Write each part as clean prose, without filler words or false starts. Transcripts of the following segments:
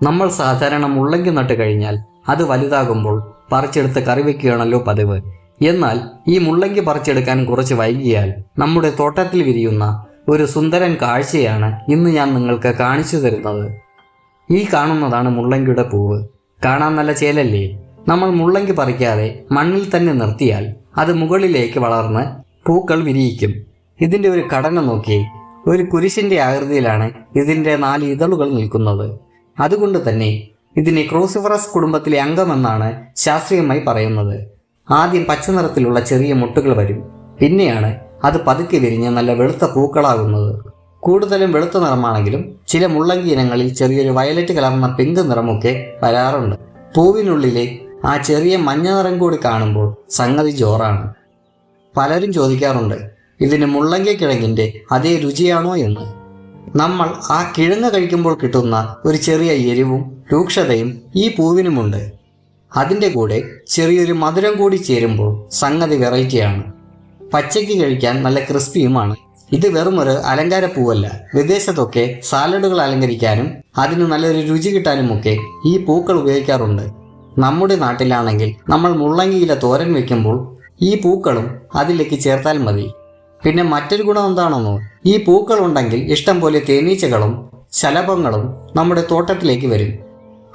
നമ്മൾ സാധാരണ മുള്ളങ്കി നട്ട് കഴിഞ്ഞാൽ അത് വലുതാകുമ്പോൾ പറിച്ചെടുത്ത് കറി വയ്ക്കുകയാണല്ലോ പതിവ്. എന്നാൽ ഈ മുള്ളങ്കി പറിച്ചെടുക്കാൻ കുറച്ച് വൈകിയാൽ നമ്മുടെ തോട്ടത്തിൽ വിരിയുന്ന ഒരു സുന്ദരൻ കാഴ്ചയാണ് ഇന്ന് ഞാൻ നിങ്ങൾക്ക് കാണിച്ചു തരുന്നത്. ഈ കാണുന്നതാണ് മുള്ളങ്കിയുടെ പൂവ്. കാണാൻ നല്ല ചേലല്ലേ? നമ്മൾ മുള്ളങ്കി പറിക്കാതെ മണ്ണിൽ തന്നെ നിർത്തിയാൽ അത് മുകളിലേക്ക് വളർന്ന് പൂക്കൾ വിരിയിക്കും. ഇതിൻ്റെ ഒരു ഘടന നോക്കി. ഒരു കുരിശിൻ്റെ ആകൃതിയിലാണ് ഇതിൻ്റെ 4 ഇതളുകൾ നിൽക്കുന്നത്. അതുകൊണ്ട് തന്നെ ഇതിനെ ക്രൂസിഫറസ് കുടുംബത്തിലെ അംഗമെന്നാണ് ശാസ്ത്രീയമായി പറയുന്നത്. ആദ്യം പച്ച നിറത്തിലുള്ള ചെറിയ മുട്ടുകൾ വരും. പിന്നെയാണ് അത് പതുക്കെ വിരിഞ്ഞ് നല്ല വെളുത്ത പൂക്കളാകുന്നത്. കൂടുതലും വെളുത്ത നിറമാണെങ്കിലും ചില മുള്ളങ്കി ഇനങ്ങളിൽ ചെറിയൊരു വയലറ്റ് കലർന്ന പിങ്ക് നിറമൊക്കെ വരാറുണ്ട്. പൂവിനുള്ളിലെ ആ ചെറിയ മഞ്ഞ നിറം കൂടി കാണുമ്പോൾ സംഗതി ജോറാണ്. പലരും ചോദിക്കാറുണ്ട്, ഇതിന് മുള്ളങ്കി കിഴങ്ങിൻ്റെ അതേ രുചിയാണോ എന്ന്. നമ്മൾ ആ കിഴങ്ങ് കഴിക്കുമ്പോൾ കിട്ടുന്ന ഒരു ചെറിയ എരിവും രൂക്ഷതയും ഈ പൂവിനുമുണ്ട്. അതിൻ്റെ കൂടെ ചെറിയൊരു മധുരം കൂടി ചേരുമ്പോൾ സംഗതി വെറൈറ്റിയാണ്. പച്ചയ്ക്ക് കഴിക്കാൻ നല്ല ക്രിസ്പിയുമാണ്. ഇത് വെറുമൊരു അലങ്കാര പൂവല്ല. വിദേശത്തൊക്കെ സാലഡുകൾ അലങ്കരിക്കാനും അതിന് നല്ലൊരു രുചി കിട്ടാനുമൊക്കെ ഈ പൂക്കൾ ഉപയോഗിക്കാറുണ്ട്. നമ്മുടെ നാട്ടിലാണെങ്കിൽ നമ്മൾ മുള്ളങ്കിയില തോരൻ വയ്ക്കുമ്പോൾ ഈ പൂക്കളും അതിലേക്ക് ചേർത്താൽ മതി. പിന്നെ മറ്റൊരു ഗുണം എന്താണെന്നോ, ഈ പൂക്കൾ ഉണ്ടെങ്കിൽ ഇഷ്ടം പോലെ തേനീച്ചകളും ശലഭങ്ങളും നമ്മുടെ തോട്ടത്തിലേക്ക് വരും.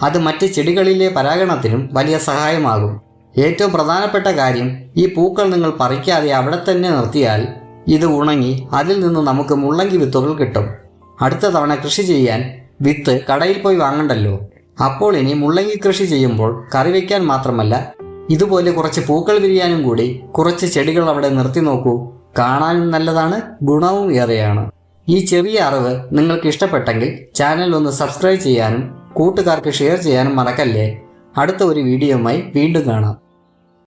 അത് മറ്റ് ചെടികളിലെ പരാഗണത്തിനും വലിയ സഹായമാകും. ഏറ്റവും പ്രധാനപ്പെട്ട കാര്യം, ഈ പൂക്കൾ നിങ്ങൾ പറിക്കാതെ അവിടെ തന്നെ നിർത്തിയാൽ ഇത് ഉണങ്ങി അതിൽ നിന്ന് നമുക്ക് മുള്ളങ്കി വിത്തുകൾ കിട്ടും. അടുത്ത തവണ കൃഷി ചെയ്യാൻ വിത്ത് കടയിൽ പോയി വാങ്ങണ്ടല്ലോ. അപ്പോൾ ഇനി മുള്ളങ്കി കൃഷി ചെയ്യുമ്പോൾ കറി വയ്ക്കാൻ മാത്രമല്ല, ഇതുപോലെ കുറച്ച് പൂക്കൾ വിരിയാനും കൂടി കുറച്ച് ചെടികൾ അവിടെ നിർത്തി നോക്കൂ. കാണാനും നല്ലതാണ്, ഗുണവും ഏറെയാണ്. ഈ ചെറിയ അറിവ് നിങ്ങൾക്ക് ഇഷ്ടപ്പെട്ടെങ്കിൽ ചാനൽ ഒന്ന് സബ്സ്ക്രൈബ് ചെയ്യാനും കൂട്ടുകാർക്ക് ഷെയർ ചെയ്യാനും മറക്കല്ലേ. അടുത്ത ഒരു വീഡിയോയുമായി വീണ്ടും കാണാം.